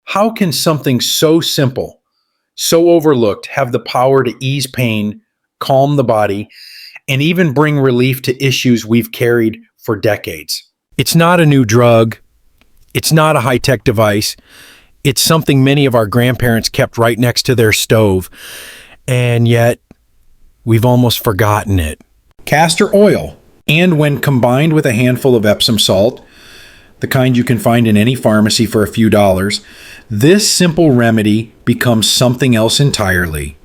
How can something so simple, so overlooked, have the power to ease pain, calm the body, and even bring relief to issues we've carried for decades? It's not a new drug. It's not a high-tech device. It's something many of our grandparents kept right next to their stove, and yet we've almost forgotten it. Castor oil. And when combined with a handful of Epsom salt, the kind you can find in any pharmacy for a few dollars, this simple remedy becomes something else entirely.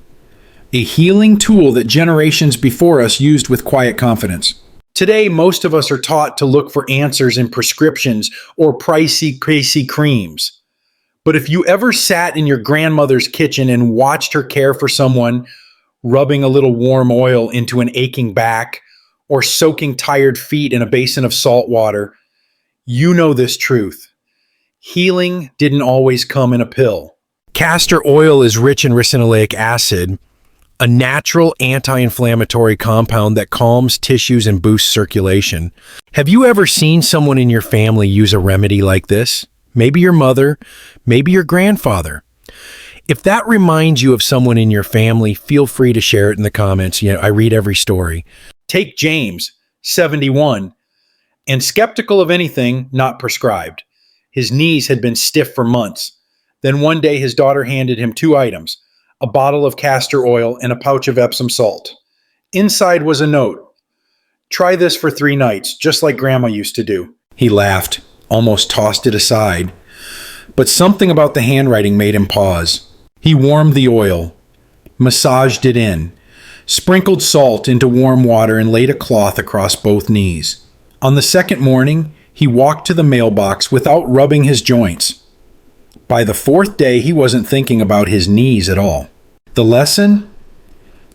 A healing tool that generations before us used with quiet confidence. Today, most of us are taught to look for answers in prescriptions or pricey, crazy creams. But if you ever sat in your grandmother's kitchen and watched her care for someone, rubbing a little warm oil into an aching back or soaking tired feet in a basin of salt water, you know this truth. Healing didn't always come in a pill. Castor oil is rich in ricinoleic acid, a natural anti-inflammatory compound that calms tissues and boosts circulation. Have you ever seen someone in your family use a remedy like this? Maybe your mother, maybe your grandfather. If that reminds you of someone in your family, feel free to share it in the comments. I read every story. Take James, 71, and skeptical of anything not prescribed. His knees had been stiff for months. Then one day his daughter handed him 2 items, a bottle of castor oil and a pouch of Epsom salt. Inside was a note. Try this for 3 nights, just like Grandma used to do. He laughed, almost tossed it aside. But something about the handwriting made him pause. He warmed the oil, massaged it in, sprinkled salt into warm water, and laid a cloth across both knees. On the second morning, he walked to the mailbox without rubbing his joints. By the 4th day, he wasn't thinking about his knees at all. The lesson?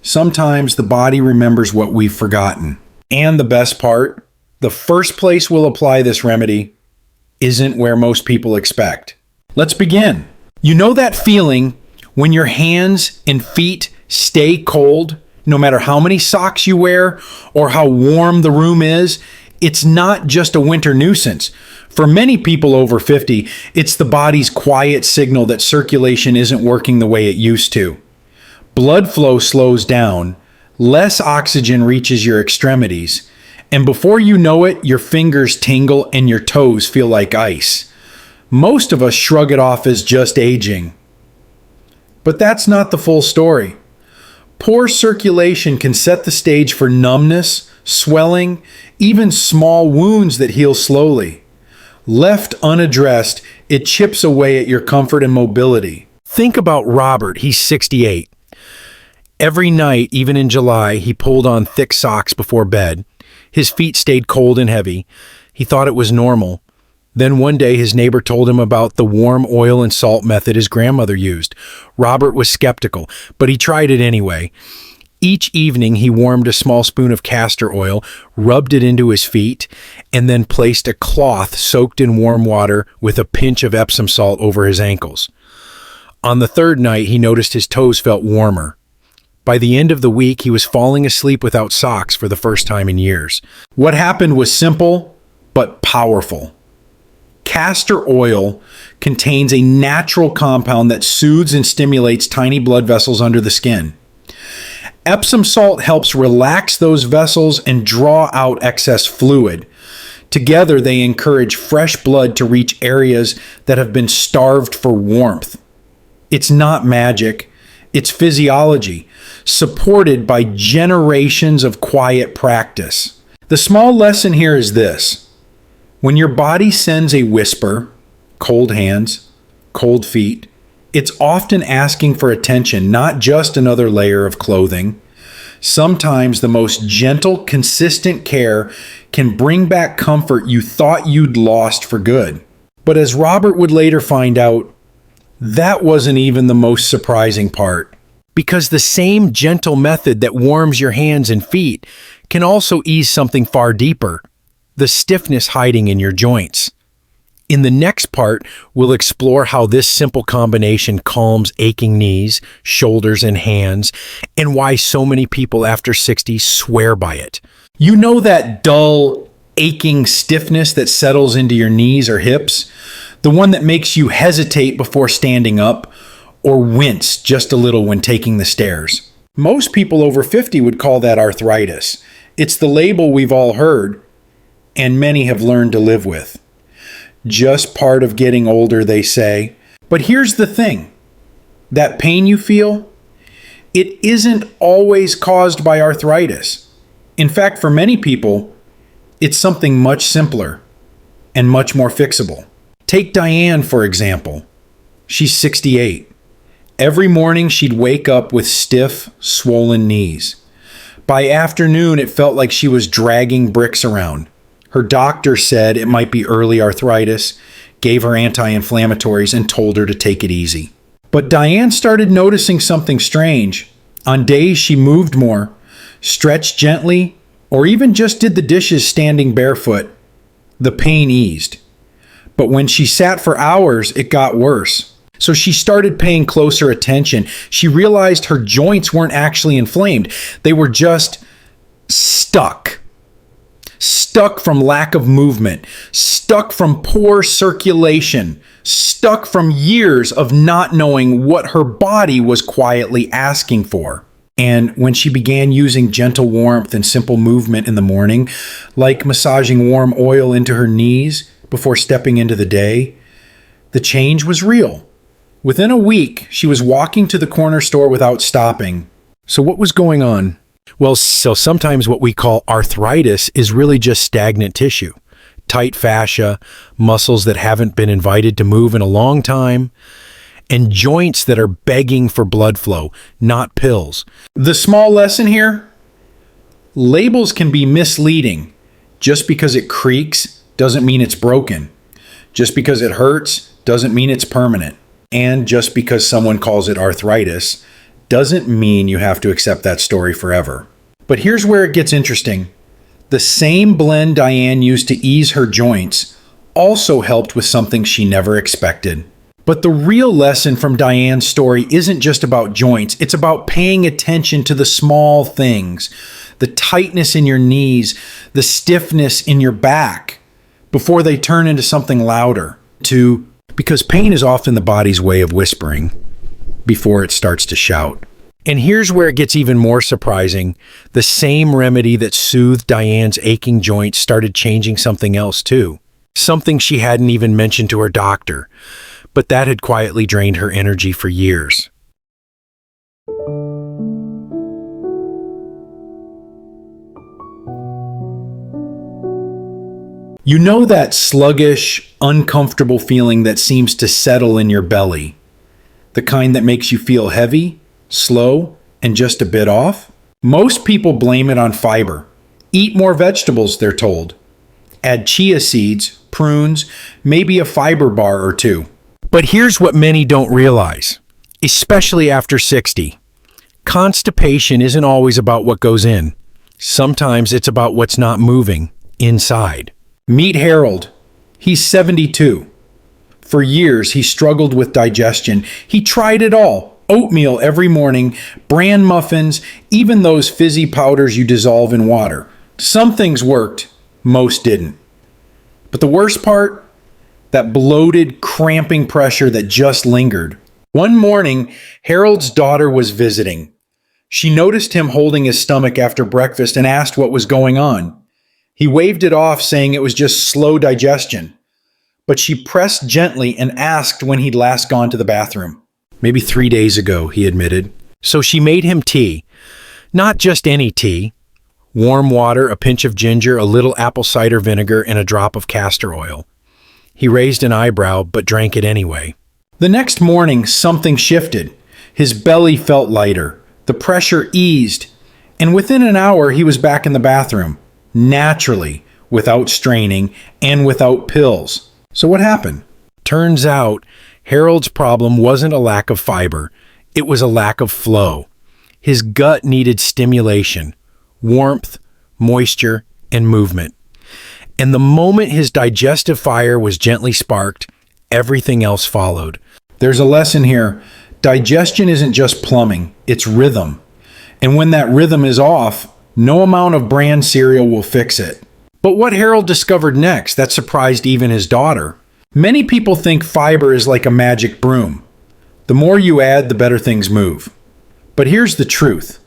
Sometimes the body remembers what we've forgotten. And the best part, the first place we'll apply this remedy isn't where most people expect. Let's begin. You know that feeling when your hands and feet stay cold, no matter how many socks you wear or how warm the room is? It's not just a winter nuisance. For many people over 50, it's the body's quiet signal that circulation isn't working the way it used to. Blood flow slows down, less oxygen reaches your extremities, and before you know it, your fingers tingle and your toes feel like ice. Most of us shrug it off as just aging. But that's not the full story. Poor circulation can set the stage for numbness, swelling, even small wounds that heal slowly. Left unaddressed, it chips away at your comfort and mobility. Think about Robert, he's 68. Every night, even in July, he pulled on thick socks before bed. His feet stayed cold and heavy. He thought it was normal. Then one day his neighbor told him about the warm oil and salt method his grandmother used. Robert was skeptical, but he tried it anyway. Each evening he warmed a small spoon of castor oil, rubbed it into his feet, and then placed a cloth soaked in warm water with a pinch of Epsom salt over his ankles. On the 3rd night he noticed his toes felt warmer. By the end of the week, he was falling asleep without socks for the first time in years. What happened was simple, but powerful. Castor oil contains a natural compound that soothes and stimulates tiny blood vessels under the skin. Epsom salt helps relax those vessels and draw out excess fluid. Together, they encourage fresh blood to reach areas that have been starved for warmth. It's not magic. It's physiology, supported by generations of quiet practice. The small lesson here is this. When your body sends a whisper, cold hands, cold feet, it's often asking for attention, not just another layer of clothing. Sometimes the most gentle, consistent care can bring back comfort you thought you'd lost for good. But as Robert would later find out, that wasn't even the most surprising part. Because the same gentle method that warms your hands and feet can also ease something far deeper, the stiffness hiding in your joints. In the next part, we'll explore how this simple combination calms aching knees, shoulders, and hands, and why so many people after 60 swear by it. You know that dull, aching stiffness that settles into your knees or hips? The one that makes you hesitate before standing up or wince just a little when taking the stairs. Most people over 50 would call that arthritis. It's the label we've all heard, and many have learned to live with. Just part of getting older, they say. But here's the thing. That pain you feel, it isn't always caused by arthritis. In fact, for many people, it's something much simpler and much more fixable. Take Diane, for example. She's 68. Every morning she'd wake up with stiff, swollen knees. By afternoon, it felt like she was dragging bricks around. Her doctor said it might be early arthritis, gave her anti-inflammatories, and told her to take it easy. But Diane started noticing something strange. On days she moved more, stretched gently, or even just did the dishes standing barefoot, the pain eased. But when she sat for hours, it got worse. So she started paying closer attention. She realized her joints weren't actually inflamed. They were just stuck. Stuck from lack of movement. Stuck from poor circulation. Stuck from years of not knowing what her body was quietly asking for. And when she began using gentle warmth and simple movement in the morning, like massaging warm oil into her knees before stepping into the day, the change was real. Within a week, she was walking to the corner store without stopping. So what was going on? Well, so sometimes what we call arthritis is really just stagnant tissue. Tight fascia, muscles that haven't been invited to move in a long time, and joints that are begging for blood flow, not pills. The small lesson here? Labels can be misleading. Just because it creaks doesn't mean it's broken. Just because it hurts doesn't mean it's permanent. And just because someone calls it arthritis doesn't mean you have to accept that story forever. But here's where it gets interesting. The same blend Diane used to ease her joints also helped with something she never expected. But the real lesson from Diane's story isn't just about joints. It's about paying attention to the small things, the tightness in your knees, the stiffness in your back, before they turn into something louder. Because pain is often the body's way of whispering before it starts to shout. And here's where it gets even more surprising. The same remedy that soothed Diane's aching joints started changing something else too. Something she hadn't even mentioned to her doctor, but that had quietly drained her energy for years. You know that sluggish, uncomfortable feeling that seems to settle in your belly? The kind that makes you feel heavy, slow, and just a bit off? Most people blame it on fiber. Eat more vegetables, they're told. Add chia seeds, prunes, maybe a fiber bar or two. But here's what many don't realize, especially after 60. Constipation isn't always about what goes in. Sometimes it's about what's not moving inside. Meet Harold. He's 72. For years, he struggled with digestion. He tried it all. Oatmeal every morning, bran muffins, even those fizzy powders you dissolve in water. Some things worked, most didn't. But the worst part? That bloated, cramping pressure that just lingered. One morning, Harold's daughter was visiting. She noticed him holding his stomach after breakfast and asked what was going on. He waved it off, saying it was just slow digestion. But she pressed gently and asked when he'd last gone to the bathroom. Maybe 3 days ago, he admitted. So she made him tea. Not just any tea. Warm water, a pinch of ginger, a little apple cider vinegar, and a drop of castor oil. He raised an eyebrow, but drank it anyway. The next morning, something shifted. His belly felt lighter. The pressure eased. And within an hour, he was back in the bathroom. Naturally, without straining, and without pills. So what happened? Turns out, Harold's problem wasn't a lack of fiber. It was a lack of flow. His gut needed stimulation, warmth, moisture, and movement. And the moment his digestive fire was gently sparked, everything else followed. There's a lesson here. Digestion isn't just plumbing, it's rhythm. And when that rhythm is off, no amount of bran cereal will fix it. But what Harold discovered next, that surprised even his daughter. Many people think fiber is like a magic broom. The more you add, the better things move. But here's the truth.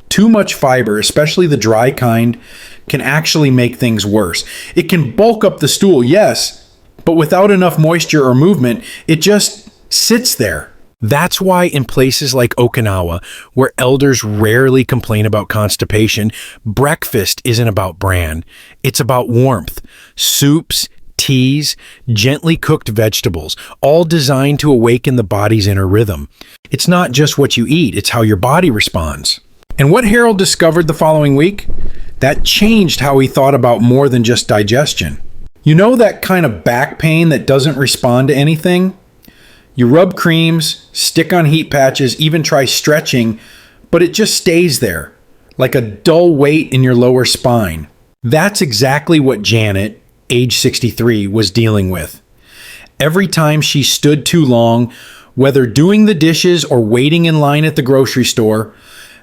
Too much fiber, especially the dry kind, can actually make things worse. It can bulk up the stool, yes, but without enough moisture or movement, it just sits there. That's why in places like Okinawa, where elders rarely complain about constipation, breakfast isn't about bran. It's about warmth. Soups, teas, gently cooked vegetables, all designed to awaken the body's inner rhythm. It's not just what you eat, it's how your body responds. And what Harold discovered the following week? That changed how he thought about more than just digestion. You know that kind of back pain that doesn't respond to anything? You rub creams, stick on heat patches, even try stretching, but it just stays there, like a dull weight in your lower spine. That's exactly what Janet, age 63, was dealing with. Every time she stood too long, whether doing the dishes or waiting in line at the grocery store,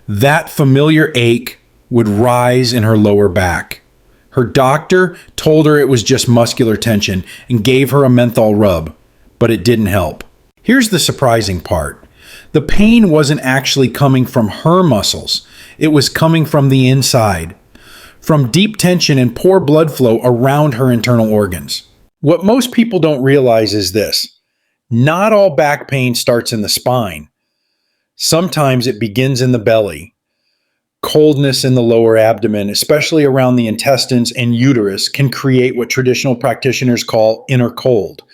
that familiar ache would rise in her lower back. Her doctor told her it was just muscular tension and gave her a menthol rub, but it didn't help. Here's the surprising part. The pain wasn't actually coming from her muscles. It was coming from the inside, from deep tension and poor blood flow around her internal organs. What most people don't realize is this. Not all back pain starts in the spine. Sometimes it begins in the belly. Coldness in the lower abdomen, especially around the intestines and uterus, can create what traditional practitioners call inner cold.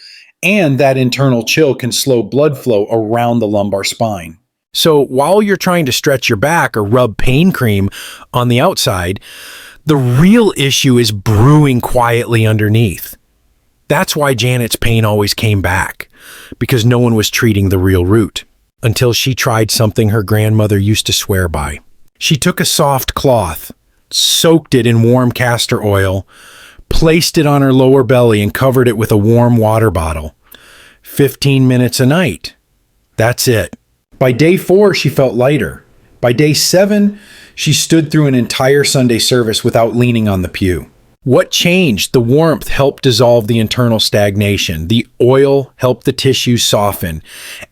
And that internal chill can slow blood flow around the lumbar spine. So while you're trying to stretch your back or rub pain cream on the outside, the real issue is brewing quietly underneath. That's why Janet's pain always came back, because no one was treating the real root, until she tried something her grandmother used to swear by. She took a soft cloth, soaked it in warm castor oil, placed it on her lower belly and covered it with a warm water bottle. 15 minutes a night. That's it. By day 4, she felt lighter. By day 7, she stood through an entire Sunday service without leaning on the pew. What changed? The warmth helped dissolve the internal stagnation. The oil helped the tissues soften.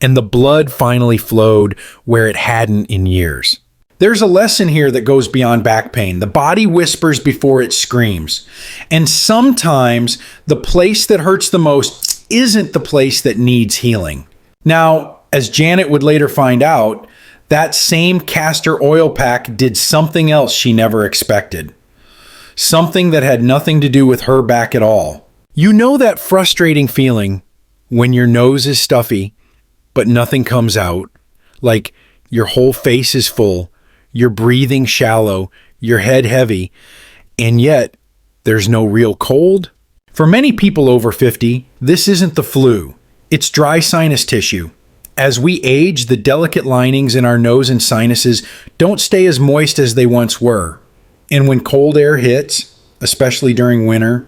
And the blood finally flowed where it hadn't in years. There's a lesson here that goes beyond back pain. The body whispers before it screams. And sometimes the place that hurts the most isn't the place that needs healing. Now, as Janet would later find out, that same castor oil pack did something else she never expected. Something that had nothing to do with her back at all. You know that frustrating feeling when your nose is stuffy, but nothing comes out? Like your whole face is full, you're breathing shallow, your head heavy, and yet there's no real cold? For many people over 50, this isn't the flu. It's dry sinus tissue. As we age, the delicate linings in our nose and sinuses don't stay as moist as they once were. And when cold air hits, especially during winter,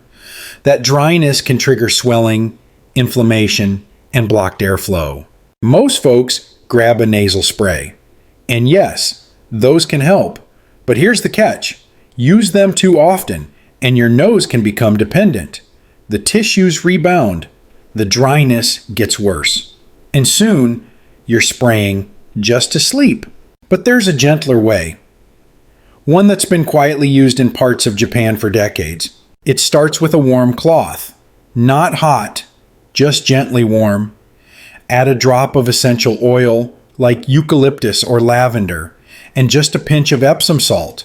that dryness can trigger swelling, inflammation, and blocked airflow. Most folks grab a nasal spray. And yes, those can help. But here's the catch. Use them too often, and your nose can become dependent. The tissues rebound. The dryness gets worse. And soon, you're spraying just to sleep. But there's a gentler way. One that's been quietly used in parts of Japan for decades. It starts with a warm cloth. Not hot, just gently warm. Add a drop of essential oil like eucalyptus or lavender, and just a pinch of Epsom salt.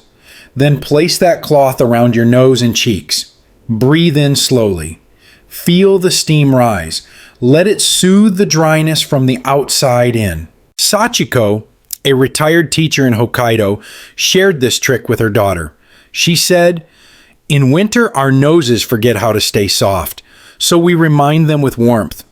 Then place that cloth around your nose and cheeks. Breathe in slowly. Feel the steam rise. Let it soothe the dryness from the outside in. Sachiko, a retired teacher in Hokkaido, shared this trick with her daughter. She said, "In winter, our noses forget how to stay soft, so we remind them with warmth."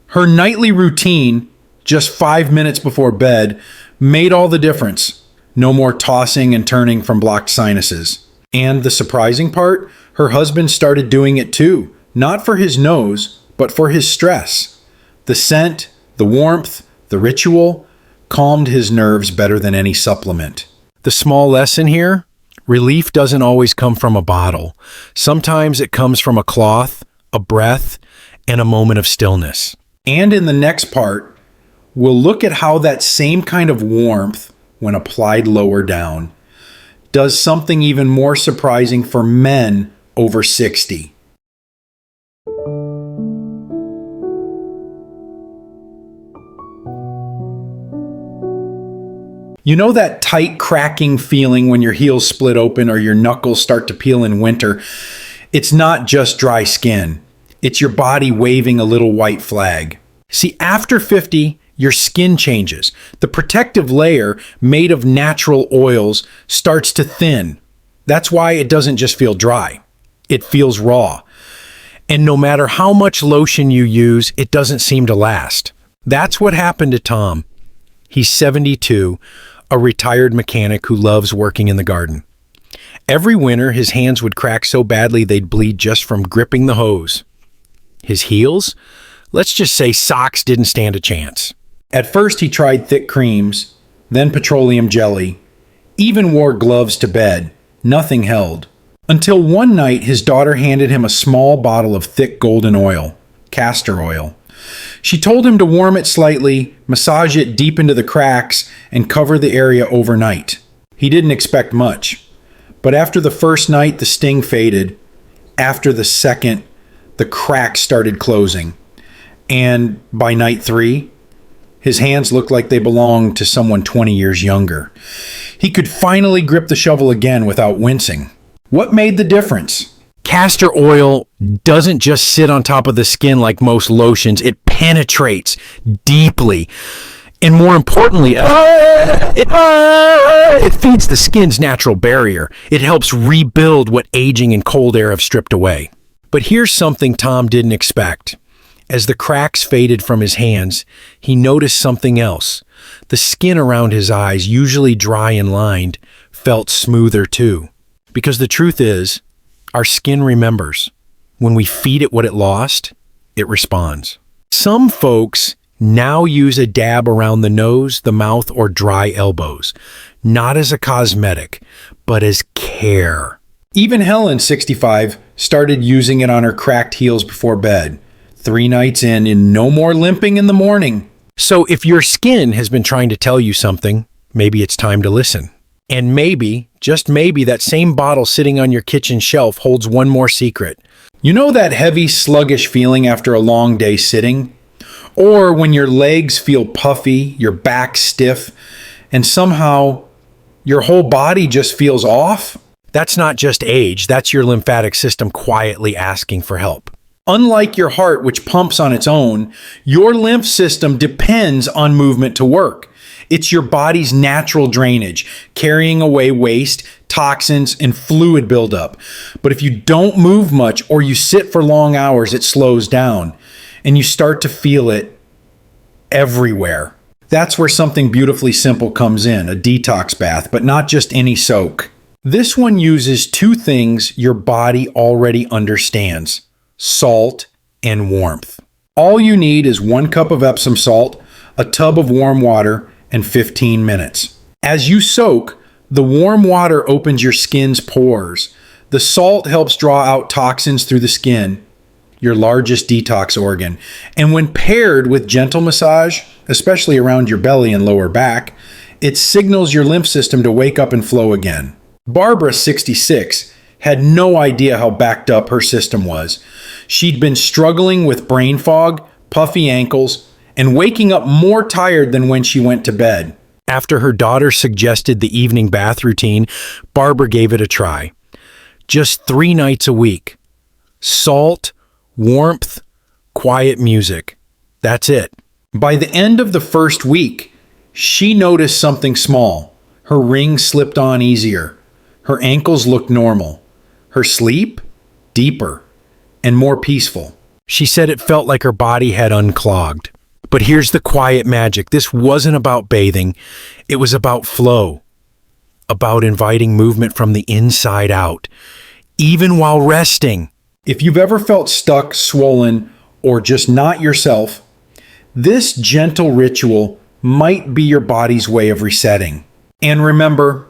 Her nightly routine, just 5 minutes before bed, made all the difference. No more tossing and turning from blocked sinuses. And the surprising part, her husband started doing it too, not for his nose, but for his stress. The scent, the warmth, the ritual calmed his nerves better than any supplement. The small lesson here, relief doesn't always come from a bottle. Sometimes it comes from a cloth, a breath, and a moment of stillness. And in the next part, we'll look at how that same kind of warmth, when applied lower down, does something even more surprising for men over 60. You know that tight cracking feeling when your heels split open or your knuckles start to peel in winter? It's not just dry skin. It's your body waving a little white flag. See, after 50, your skin changes. The protective layer made of natural oils starts to thin. That's why it doesn't just feel dry. It feels raw. And no matter how much lotion you use, it doesn't seem to last. That's what happened to Tom. He's 72, a retired mechanic who loves working in the garden. Every winter, his hands would crack so badly they'd bleed just from gripping the hose. His heels? Let's just say socks didn't stand a chance. At first, he tried thick creams, then petroleum jelly, even wore gloves to bed. Nothing held. Until one night, his daughter handed him a small bottle of thick golden oil, castor oil. She told him to warm it slightly, massage it deep into the cracks, and cover the area overnight. He didn't expect much. But after the first night, the sting faded. After the second, the cracks started closing. And by night 3, his hands looked like they belonged to someone 20 years younger. He could finally grip the shovel again without wincing. What made the difference? Castor oil doesn't just sit on top of the skin like most lotions. It penetrates deeply. And more importantly, it feeds the skin's natural barrier. It helps rebuild what aging and cold air have stripped away. But here's something Tom didn't expect. As the cracks faded from his hands, he noticed something else. The skin around his eyes, usually dry and lined, felt smoother too. Because the truth is, our skin remembers. When we feed it what it lost, it responds. Some folks now use a dab around the nose, the mouth, or dry elbows, not as a cosmetic, but as care. Even Helen, 65, started using it on her cracked heels before bed. 3 nights in, and no more limping in the morning. So if your skin has been trying to tell you something, maybe it's time to listen. And maybe, just maybe, that same bottle sitting on your kitchen shelf holds one more secret. You know that heavy, sluggish feeling after a long day sitting? Or when your legs feel puffy, your back stiff, and somehow your whole body just feels off? That's not just age, that's your lymphatic system quietly asking for help. Unlike your heart, which pumps on its own, your lymph system depends on movement to work. It's your body's natural drainage, carrying away waste, toxins, and fluid buildup. But if you don't move much or you sit for long hours, it slows down, and you start to feel it everywhere. That's where something beautifully simple comes in, a detox bath, but not just any soak. This one uses 2 things your body already understands: salt and warmth. All you need is 1 cup of Epsom salt, a tub of warm water, and 15 minutes. As you soak, the warm water opens your skin's pores. The salt helps draw out toxins through the skin, your largest detox organ. And when paired with gentle massage, especially around your belly and lower back, it signals your lymph system to wake up and flow again. Barbara, 66, had no idea how backed up her system was. She'd been struggling with brain fog, puffy ankles, and waking up more tired than when she went to bed. After her daughter suggested the evening bath routine, Barbara gave it a try. Just 3 nights a week. Salt, warmth, quiet music. That's it. By the end of the first week, she noticed something small. Her ring slipped on easier. Her ankles looked normal. Her sleep, deeper and more peaceful. She said it felt like her body had unclogged. But here's the quiet magic. This wasn't about bathing. It was about flow, about inviting movement from the inside out, even while resting. If you've ever felt stuck, swollen, or just not yourself, this gentle ritual might be your body's way of resetting. And remember,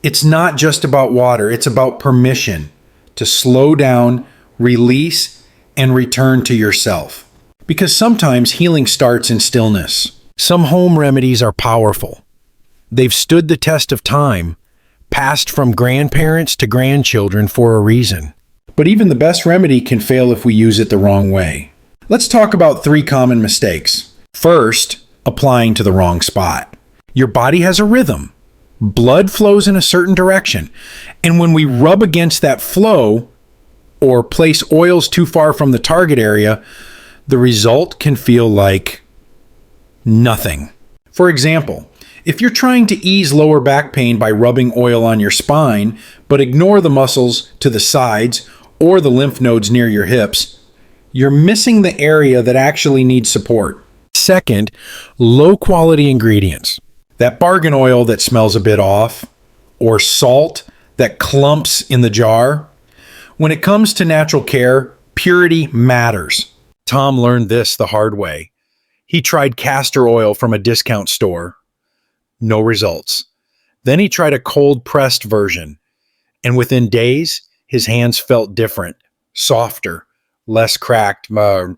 it's not just about water. It's about permission to slow down, release, and return to yourself. Because sometimes healing starts in stillness. Some home remedies are powerful. They've stood the test of time, passed from grandparents to grandchildren for a reason. But even the best remedy can fail if we use it the wrong way. Let's talk about 3 common mistakes. First, applying to the wrong spot. Your body has a rhythm. Blood flows in a certain direction. And when we rub against that flow or place oils too far from the target area, the result can feel like nothing. For example, if you're trying to ease lower back pain by rubbing oil on your spine, but ignore the muscles to the sides or the lymph nodes near your hips, you're missing the area that actually needs support. Second, low quality ingredients. That bargain oil that smells a bit off, or salt that clumps in the jar. When it comes to natural care, purity matters. Tom learned this the hard way. He tried castor oil from a discount store. No results. Then he tried a cold-pressed version, and within days, his hands felt different, softer, less cracked. The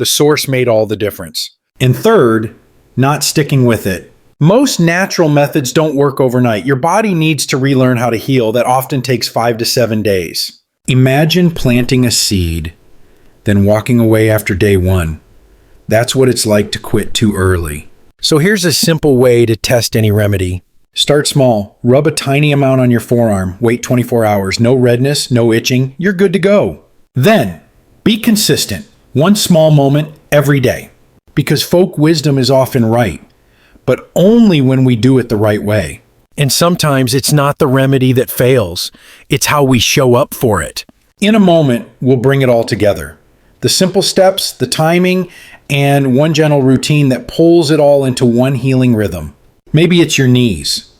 source made all the difference. And third, not sticking with it. Most natural methods don't work overnight. Your body needs to relearn how to heal. That often takes 5 to 7 days. Imagine planting a seed, then walking away after day 1. That's what it's like to quit too early. So here's a simple way to test any remedy. Start small. Rub a tiny amount on your forearm. Wait 24 hours. No redness, no itching. You're good to go. Then, be consistent. One small moment every day. Because folk wisdom is often right, but only when we do it the right way. And sometimes it's not the remedy that fails. It's how we show up for it. In a moment, we'll bring it all together. The simple steps, the timing, and one gentle routine that pulls it all into one healing rhythm. Maybe it's your knees,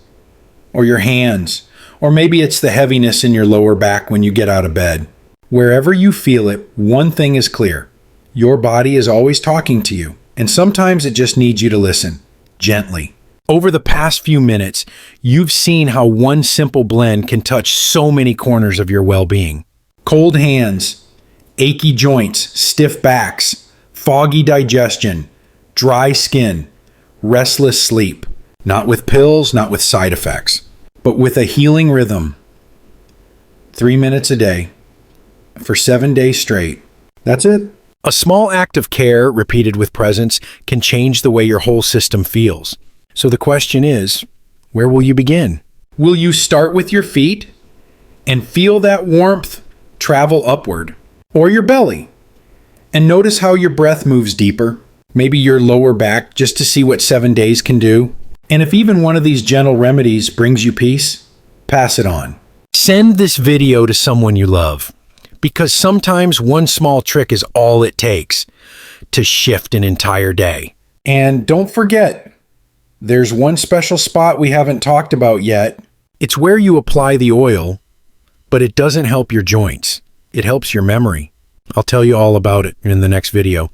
or your hands, or maybe it's the heaviness in your lower back when you get out of bed. Wherever you feel it, one thing is clear. Your body is always talking to you, and sometimes it just needs you to listen, gently. Over the past few minutes, you've seen how one simple blend can touch so many corners of your well-being. Cold hands, achy joints, stiff backs, foggy digestion, dry skin, restless sleep. Not with pills, not with side effects, but with a healing rhythm. 3 minutes a day for 7 days straight. That's it. A small act of care repeated with presence can change the way your whole system feels. So the question is, where will you begin? Will you start with your feet and feel that warmth travel upward, or your belly, and notice how your breath moves deeper? Maybe your lower back, just to see what 7 days can do. And if even one of these gentle remedies brings you peace, pass it on. Send this video to someone you love, because sometimes one small trick is all it takes to shift an entire day. And don't forget, there's one special spot we haven't talked about yet. It's where you apply the oil, but it doesn't help your joints. It helps your memory. I'll tell you all about it in the next video.